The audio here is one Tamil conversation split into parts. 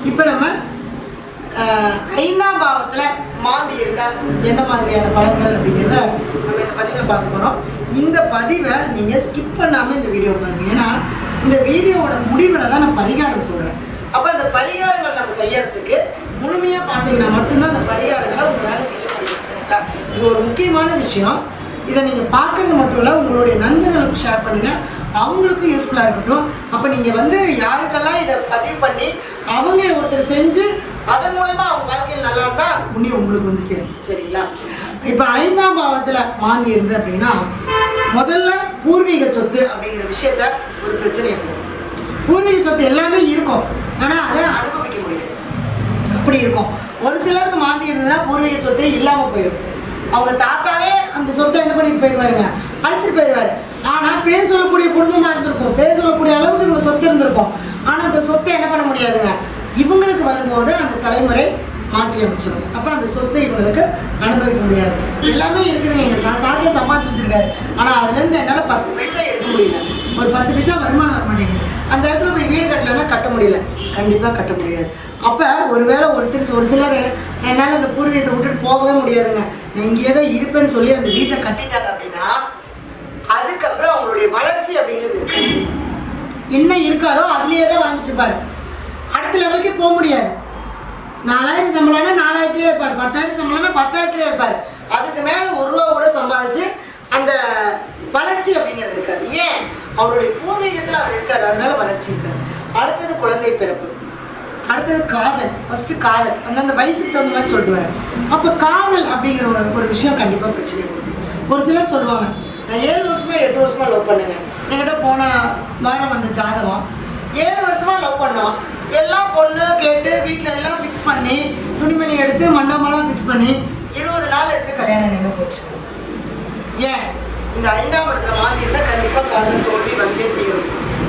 இப்போ நம்ம ஐந்தாம் பாவத்தில் மாந்தி இருந்தால் என்ன மாதிரியான பலன்கள் அப்படிங்கிறத நம்ம இந்த பதிவில் பார்க்க போகிறோம். இந்த பதிவை நீங்கள் ஸ்கிப் பண்ணாமல் இந்த வீடியோ பாருங்கள். ஏன்னா இந்த வீடியோவோட முடிவில் தான் நான் பரிகாரம் சொல்கிறேன். அப்போ அந்த பரிகாரங்கள் நம்ம செய்யறதுக்கு முழுமையாக பார்த்தீங்கன்னா மட்டும்தான் அந்த பரிகாரங்களை உங்களால் செய்ய முடியும். சரிங்களா? இது ஒரு முக்கியமான விஷயம். இதை நீங்கள் பார்க்குறது மட்டும் இல்லை, உங்களுடைய நண்பர்களுக்கு ஷேர் பண்ணுங்கள், அவங்களுக்கும் யூஸ்ஃபுல்லாக இருக்கட்டும். அப்போ நீங்கள் யாருக்கெல்லாம் இதை பதிவு பண்ணி அவங்க ஒருத்தர் செஞ்சு அதன் மூலயமா அவங்க வாழ்க்கையில் நல்லா இருந்தால் அது புண்ணியம் உங்களுக்கு சேரும். சரிங்களா? இப்போ ஐந்தாம் பாவத்தில் மாந்தி இருந்து அப்படின்னா முதல்ல பூர்வீக சொத்து அப்படிங்கிற விஷயத்த ஒரு பிரச்சனை இருக்கும். பூர்வீக சொத்து எல்லாமே இருக்கும், ஆனால் அதை அனுபவிக்க முடியாது. அப்படி இருக்கும். ஒரு சிலருக்கு மாந்தி இருந்ததுன்னா பூர்வீக சொத்தே இல்லாமல் போயிடும். அவங்க தாத்தாவே அந்த சொத்தை என்ன பண்ணிட்டு போயிடுவாருங்க, அழைச்சிட்டு போயிடுவாரு. ஆனால் பேர் சொல்லக்கூடிய குடும்பமாக இருந்திருக்கும், பேர் சொல்லக்கூடிய அளவுக்கு இவங்க சொத்து இருந்திருக்கும். ஆனால் அந்த சொத்தை என்ன பண்ண முடியாதுங்க, இவங்களுக்கு வரும்போது அந்த தலைமுறை மாற்றி அமைச்சிடும். அப்போ அந்த சொத்தை இவங்களுக்கு அனுபவிக்க முடியாது. எல்லாமே இருக்குதுங்க. எங்கள் தாத்தா சம்பாதிச்சு வச்சிருக்காரு, ஆனால் அதுலேருந்து என்னால் 10 பைசா எடுக்க முடியல, ஒரு 10 பைசா வருமானம் வர மாட்டேங்குது. அந்த இடத்துல போய் வீடு கட்டலைன்னா கட்ட முடியல, கண்டிப்பாக கட்ட முடியாது. அப்போ ஒருவேளை ஒரு சிலர் என்னால் அந்த பூர்வீகத்தை விட்டுட்டு போகவே முடியாதுங்க, நான் இங்கேயே தான் இருப்பேன்னு சொல்லி அந்த வீட்டை கட்டிட்டாங்க அப்படின்னா அதுக்கப்புறம் அவங்களுடைய வளர்ச்சி அப்படிங்கிறது இருக்கு. என்ன இருக்காரோ அதுலேயே தான் வாழ்ந்துட்டு இருப்பார். அடுத்த லெவலுக்கு போக முடியாது. 4000 சம்பளம்னா 4000 இருப்பார், 10,000 சம்பளம்னா 10,000 இருப்பார். அதுக்கு மேலே 1 ரூபா கூட சம்பாதிச்சு அந்த வளர்ச்சி அப்படிங்கிறது இருக்காது. ஏன்? அவருடைய பூர்வீகத்தில் அவர் இருக்காரு, அதனால வளர்ச்சி இருக்காது. அடுத்தது குழந்தை பிறப்பு, அடுத்தது காதல். ஃபஸ்ட்டு காதல், அந்த வயசுக்கு தகுந்த மாதிரி சொல்லிட்டு வரேன். அப்போ காதல் அப்படிங்கிற ஒரு விஷயம் கண்டிப்பாக பிரச்சனை கொடுக்கும். ஒரு சிலர் சொல்லுவாங்க, நான் 7 வருஷமா 8 வருஷமா லவ் பண்ணுங்க. என்கிட்ட போன வாரம் வந்த ஜாதகம் 7 வருஷமா லவ் பண்ணோம், எல்லாம் பொண்ணு கேட்டு வீட்டில் எல்லாம் ஃபிக்ஸ் பண்ணி துணிமணி எடுத்து மண்டபமெல்லாம் ஃபிக்ஸ் பண்ணி 20 நாள் இருக்கு, கல்யாணம் நின்று போச்சு. ஏன்? இந்த 5ஆம் இடத்துல மாறி இருந்தால் கண்டிப்பாக காதல் தோல்வி வந்தே தீரும்.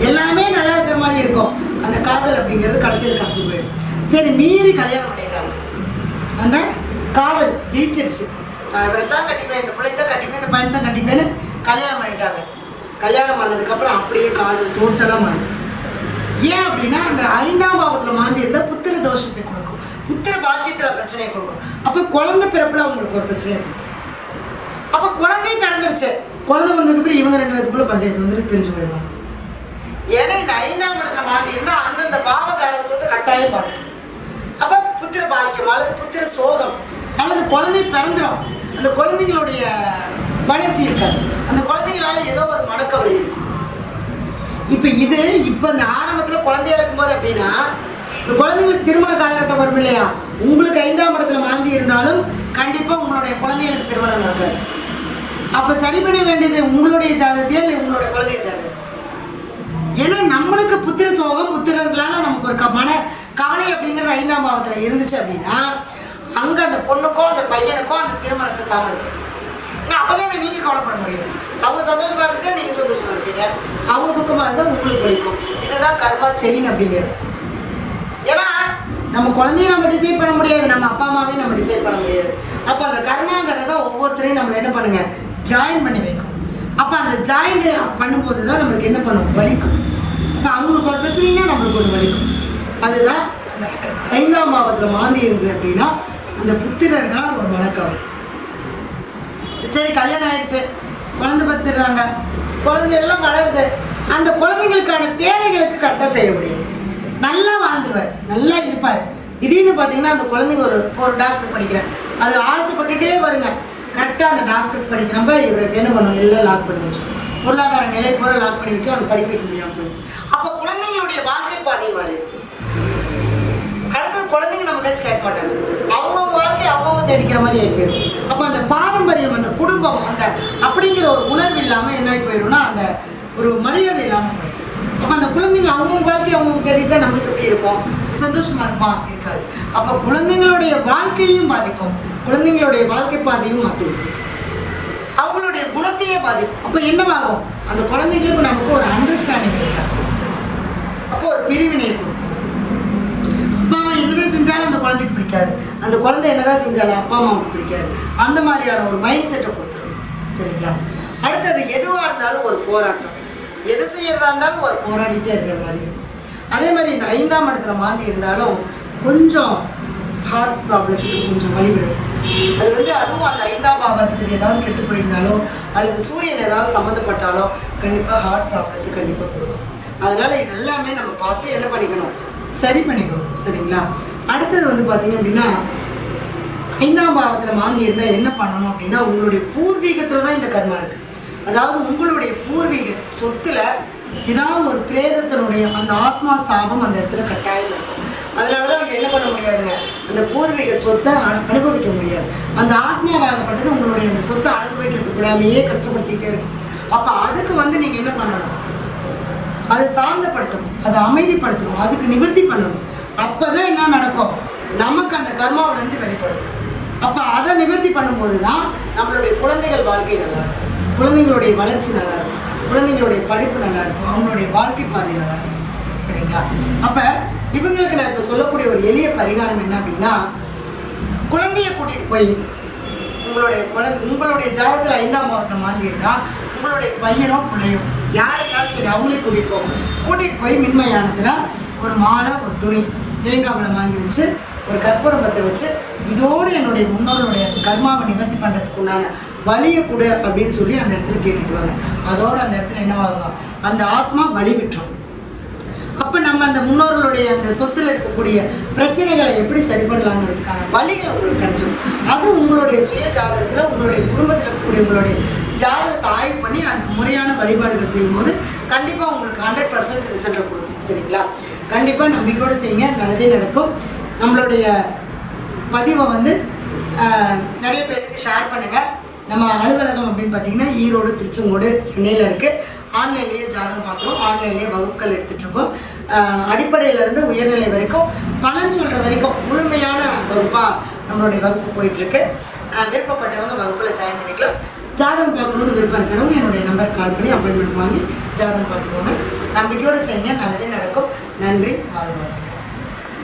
எல்லாமே நல்லா இருக்கிற மாதிரி இருக்கும், அந்த காதல் அப்படிங்கிறது கடைசியில் கஷ்டம் போயிடும். சரி, மீறி கல்யாணம் பண்ணிட்டாங்க, அந்த காதல் ஜெயிச்சிருச்சு. நான் இவரை தான் கட்டிப்பேன், இந்த பிள்ளை தான் கட்டிப்பேன், இந்த பையன் தான் கட்டிப்பேன்னு கல்யாணம் பண்ணிட்டாங்க. கல்யாணம் பண்ணதுக்கப்புறம் அப்படியே காதல் டோட்டலாக மாறி. ஏன் அப்படின்னா அந்த 5ஆம் பாவத்தில் மாந்தி இருந்தால் புத்திர தோஷத்தை கொடுக்கும், புத்திர பாக்கியத்தில் பிரச்சனையை கொடுக்கும். அப்போ குழந்தை பிறப்பில் அவங்களுக்கு ஒரு பிரச்சனையை கொடுக்கும். அப்போ குழந்தை பிறந்துருச்சு, குழந்தை வந்ததுக்கப்புறம் இவங்க 2 பேருக்குள்ள பஞ்சாயத்து வந்துட்டு பிரிஞ்சு போயிடுவாங்க. ஏன்னா இந்த 5ஆம் இடத்துல மாந்தி இருந்தால் அந்தந்த பாவகாரத்தை கட்டாயம் பாதிக்கும். அப்போ புத்திர பாக்கியம் அல்லது புத்திர சோகம் அல்லது குழந்தை பிறந்துடும், அந்த குழந்தைங்களுடைய வளர்ச்சி இருக்காது, அந்த குழந்தைங்களால ஏதோ ஒரு மனக்கவலை இருக்கும். இப்போ இந்த ஆரம்பத்தில் குழந்தையா இருக்கும்போது அப்படின்னா இந்த குழந்தைங்களுக்கு திருமண காலகட்டம் வரும் இல்லையா, உங்களுக்கு 5ஆம் இடத்துல மாந்தி இருந்தாலும் கண்டிப்பாக உங்களுடைய குழந்தைகளுக்கு திருமணம் நடக்காது. அப்போ சரி பண்ண வேண்டியது உங்களுடைய ஜாதகத்தையோ இல்லை உங்களுடைய குழந்தை ஜாதகத்தை. ஏன்னா நம்மளுக்கு புத்திர சோகம், புத்திரர்களால் நமக்கு ஒரு மன கவலை அப்படிங்கிறது 5ஆம் பாவத்தில் இருந்துச்சு அப்படின்னா அங்கே அந்த பொண்ணுக்கோ அந்த பையனுக்கோ அந்த திருமணத்தை தாமதப்படுத்தும். ஏன்னா அப்போதான் நீங்கள் கவலைப்பட முடியும். அவங்க சந்தோஷமாக இருந்துக்க நீங்கள் சந்தோஷமாக இருப்பீங்க, அவங்க துக்கமாக இருந்தால் உங்களுக்கு பிடிக்கும். இதுதான் கர்மா செயின் அப்படிங்கிறது. ஏன்னா நம்ம குழந்தைய நம்ம டிசைட் பண்ண முடியாது, நம்ம அப்பா அம்மாவையும் நம்ம டிசைட் பண்ண முடியாது. அப்போ அந்த கர்மாங்கிறத ஒவ்வொருத்தரையும் நம்மளை என்ன பண்ணுங்க, ஜாயின் பண்ணி வைக்கும். அப்போ அந்த ஜாயின் பண்ணும்போது தான் நம்மளுக்கு என்ன பண்ணும், வலிக்கும். அப்போ அவங்களுக்கு ஒரு பிரச்சனைனா நம்மளுக்கு ஒரு வலிக்கும். அதுதான் அந்த 5ஆம் பாவத்தில் மாந்தி இருந்தது அப்படின்னா அந்த புத்திரர்களால் ஒரு மனக்கவலை. சரி, கல்யாணம் ஆயிடுச்சு, குழந்தை பத்துடுறாங்க, குழந்தையெல்லாம் வளருது, அந்த குழந்தைங்களுக்கான தேவைகளுக்கு கரெக்டாக செய்ய முடியும். நல்லா வாழ்ந்துருவார், நல்லா இருப்பார். திடீர்னு பார்த்தீங்கன்னா அந்த குழந்தைங்க ஒரு டாக்டர் படிக்கிறேன், அது ஆசைப்பட்டுட்டே வருங்க. கரெக்டாக அந்த டாக்டருக்கு படிக்கிறப்ப இவருக்கு என்ன பண்ணுவோம், எல்லாம் லாக் பண்ணி வச்சோம், பொருளாதார நிலை பூரா லாக் பண்ணி வைக்கும், அது படிக்க வைக்க முடியாமல் போயிடும். அப்போ குழந்தைங்களுடைய வாழ்க்கை பாதை மாறி. அடுத்தது குழந்தைங்க நம்ம பேச்சு கேட்க மாட்டாங்க, அவங்கவுங்க வாழ்க்கை அவங்கவுங்க தேடிக்கிற மாதிரி ஆகி போயிடும். அப்போ அந்த பாரம்பரியம், அந்த குடும்பம், அந்த அப்படிங்கிற ஒரு உணர்வு இல்லாமல் என்ன ஆகி போயிடும்னா அந்த ஒரு மரியாதை இல்லாமல் போயிடும். அப்போ அந்த குழந்தைங்க அவங்கவுங்க வாழ்க்கை அவங்கவுங்க தேடிட்டா நம்மளுக்கு எப்படி இருக்கும், சந்தோஷமா இருப்பா, இருக்காது. அப்போ குழந்தைங்களுடைய வாழ்க்கையும் பாதிக்கும், குழந்தைங்களுடைய வாழ்க்கை பாதையும் மாற்றும், அவங்களுடைய குணத்தையே பாதிக்கும். அப்போ என்னவாகும், அந்த குழந்தைங்களுக்கு நமக்கு ஒரு அண்டர்ஸ்டாண்டிங் இருக்காது. அப்போ ஒரு பிரிவினை கொடுக்கும். அப்பா அம்மா என்னதான் செஞ்சாலும் அந்த குழந்தைக்கு பிடிக்காது, அந்த குழந்தை என்னதான் செஞ்சாலும் அப்பா அம்மாவுக்கு பிடிக்காது. அந்த மாதிரியான ஒரு மைண்ட் செட்டை கொடுத்துரும். சரிங்களா? அடுத்தது எதுவாக இருந்தாலும் ஒரு போராட்டம், எது செய்யறதா இருந்தாலும் ஒரு போராடிட்டே இருக்கிற மாதிரி இருக்கும். அதே மாதிரி இந்த 5ஆம் இடத்துல மாந்தி இருந்தாலும் கொஞ்சம் ஹார்ட் ப்ராப்ளத்துக்கு கொஞ்சம் வழிவிடும். அது வந்து அதுவும் அந்த 5ஆம் பாவத்துக்கு ஏதாவது கெட்டு போயிருந்தாலோ அல்லது சூரியன் ஏதாவது சம்மந்தப்பட்டாலோ கண்டிப்பாக ஹார்ட் ப்ராப்ளத்துக்கு கண்டிப்பாக கொடுக்கும். அதனால் இதெல்லாமே நம்ம பார்த்து என்ன பண்ணிக்கணும், சரி பண்ணிக்கணும். சரிங்களா? அடுத்தது வந்து பார்த்தீங்க அப்படின்னா 5ஆம் பாவத்தில் மாந்தி இருந்தால் என்ன பண்ணணும் அப்படின்னா, உங்களுடைய பூர்வீகத்தில் தான் இந்த கர்மா இருக்குது. அதாவது உங்களுடைய பூர்வீக சொத்துல ஏதாவது ஒரு பிரேதத்தினுடைய அந்த ஆத்மா சாபம் அந்த இடத்துல கட்டாயம் இருக்கும். அதனால தான் அங்கே என்ன பண்ண முடியாதுங்க, அந்த பூர்வீக சொத்தை அனுபவிக்க முடியாது. அந்த ஆத்மாவாகப்பட்டது உங்களுடைய அந்த சொத்தை அனுபவிக்கிறதுக்கு விடாமையே கஷ்டப்படுத்திக்கிட்டே இருக்கும். அப்போ அதுக்கு வந்து நீங்கள் என்ன பண்ணணும், அதை சாந்தப்படுத்தணும், அதை அமைதிப்படுத்தணும், அதுக்கு நிவர்த்தி பண்ணணும். அப்போ தான் என்ன நடக்கும், நமக்கு அந்த கர்மாவிலேருந்து வெளிப்படும். அப்போ அதை நிவர்த்தி பண்ணும்போது தான் நம்மளுடைய குழந்தைகள் வாழ்க்கை நல்லாயிருக்கும், குழந்தைங்களுடைய வளர்ச்சி நல்லாயிருக்கும், குழந்தைங்களுடைய படிப்பு நல்லாயிருக்கும், அவங்களுடைய வாழ்க்கை பாதை நல்லாயிருக்கும். சரிங்களா? அப்போ இவங்களுக்கு நான் இப்போ சொல்லக்கூடிய ஒரு எளிய பரிகாரம் என்ன அப்படின்னா, குழந்தையை கூட்டிகிட்டு போய் உங்களுடைய ஜாதகத்தில் 5ஆம் பாவத்தில் மாந்தி இருந்தால் உங்களுடைய பையனோ பிள்ளையோ யார் இருந்தாலும் சரி அவங்களே கூட்டிகிட்டு போய் மின்மயானத்தில் ஒரு மாலை, ஒரு துணி, தேங்காவில் வாங்கி வச்சு ஒரு கற்பூரம்பத்தை வச்சு இதோடு என்னுடைய முன்னோர்களுடைய அந்த கர்மாவை நிவர்த்தி பண்ணுறதுக்கு உண்டான வலியை கொடு அப்படின்னு சொல்லி அந்த இடத்துல கேட்டுக்குவாங்க. அதோடு அந்த இடத்துல என்னவாகும், அந்த ஆத்மா வலி விட்டுரும். அப்போ நம்ம அந்த முன்னோர்களுடைய அந்த சொத்தில் இருக்கக்கூடிய பிரச்சனைகளை எப்படி சரி பண்ணலாங்கிறதுக்கான வழிகள் உங்களுக்கு கிடைச்சிடும். அது உங்களுடைய சுய ஜாதகத்தில் உங்களுடைய குடும்பத்தில் இருக்கக்கூடிய உங்களுடைய ஜாதகத்தை ஆய்வு பண்ணி அதுக்கு முறையான வழிபாடுகள் செய்யும்போது கண்டிப்பாக உங்களுக்கு 100% ரிசல்ட்டை கொடுக்கும். சரிங்களா? கண்டிப்பாக நம்பிக்கையோடு செய்யுங்க, நல்லதே நடக்கும். நம்மளுடைய பதிவை வந்து நிறைய பேருக்கு ஷேர் பண்ணுங்கள். நம்ம அலுவலகம் அப்படின்னு பார்த்தீங்கன்னா ஈரோடு, திருச்செங்கோடு, சென்னையில் இருக்குது. ஆன்லைன்லேயே ஜாதகம் பார்க்குறோம், ஆன்லைன்லேயே வகுப்புகள் எடுத்துகிட்ருக்கோம். அடிப்படையிலேருந்து உயர்நிலை வரைக்கும் பலன் சொல்கிற வரைக்கும் முழுமையான வகுப்பாக நம்மளுடைய வகுப்பு போயிட்டுருக்கு. விருப்பப்பட்டவங்க வகுப்பில் ஜாயின் பண்ணிக்கலாம். ஜாதகம் பார்க்கணுன்னு விருப்பம் இருக்கிறவங்க என்னுடைய நம்பருக்கு கால் பண்ணி அப்பாயின்மெண்ட் வாங்கி ஜாதகம் பார்த்துக்கோங்க. நம்பிக்கையோடு செய்யுங்க, நல்லதே நடக்கும். நன்றி, வாழ்க.